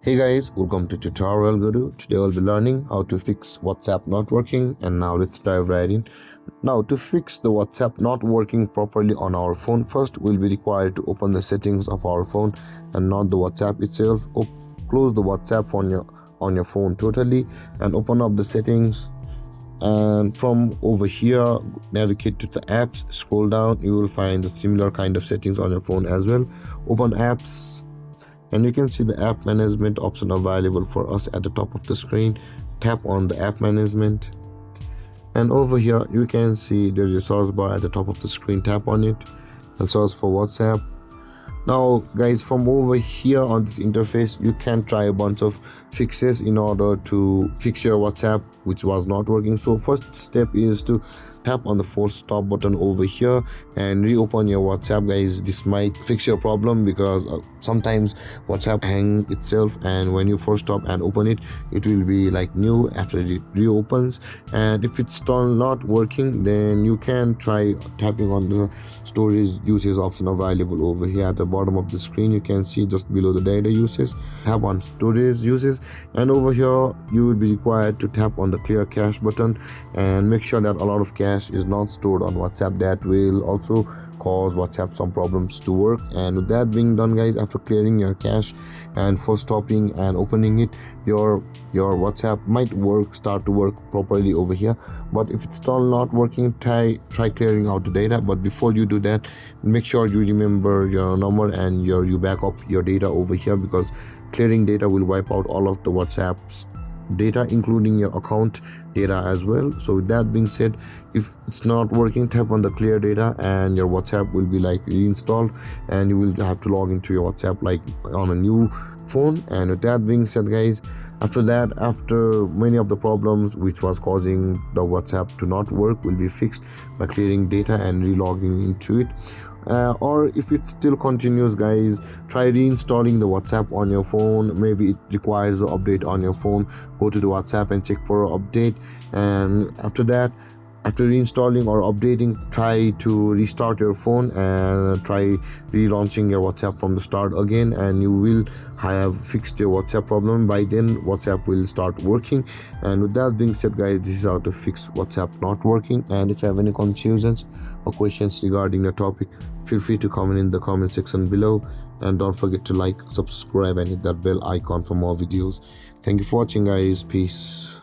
Hey guys, welcome to Tutorial Guru. Today we'll be learning how to fix WhatsApp not working, and now let's dive right in. Now, to fix the WhatsApp not working properly on our phone, first we'll be required to open the settings of our phone and not the WhatsApp itself. Close the WhatsApp on your phone totally and open up the settings, and from over here navigate to the apps. Scroll down, you will find a similar kind of settings on your phone as well. Open apps, and you can see the app management option available for us at the top of the screen. Tap on the app management, and over here you can see there's a search bar at the top of the screen. Tap on it and search for WhatsApp. Now guys, from over here on this interface you can try a bunch of fixes in order to fix your WhatsApp which was not working. So first step is to tap on the force stop button over here and reopen your WhatsApp. Guys, this might fix your problem because sometimes WhatsApp hang itself, and when you force stop and open it, it will be like new after it reopens. And if it's still not working, then you can try tapping on the storage usage option available over here at the bottom of the screen. You can see just below the data uses, tap on storage uses, and over here you will be required to tap on the clear cache button and make sure that a lot of cache is not stored on WhatsApp. That will also cause WhatsApp some problems to work. And with that being done guys, after clearing your cache and for stopping and opening it, your WhatsApp might start to work properly over here. But if it's still not working, try clearing out the data. But before you do that, make sure you remember your number and you back up your data over here, because clearing data will wipe out all of the WhatsApp's data, including your account data as well. So with that being said, if it's not working, tap on the clear data and your WhatsApp will be like reinstalled, and you will have to log into your WhatsApp like on a new phone. And with that being said guys, after many of the problems which was causing the WhatsApp to not work will be fixed by clearing data and relogging into it. Or if it still continues guys, try reinstalling the WhatsApp on your phone. Maybe it requires an update on your phone. Go to the WhatsApp and check for an update, and after that, after reinstalling or updating, try to restart your phone and try relaunching your WhatsApp from the start again, and you will have fixed your WhatsApp problem. By then WhatsApp will start working. And with that being said guys, this is how to fix WhatsApp not working. And if you have any confusions or questions regarding the topic, feel free to comment in the comment section below, and don't forget to like, subscribe and hit that bell icon for more videos. Thank you for watching guys. Peace.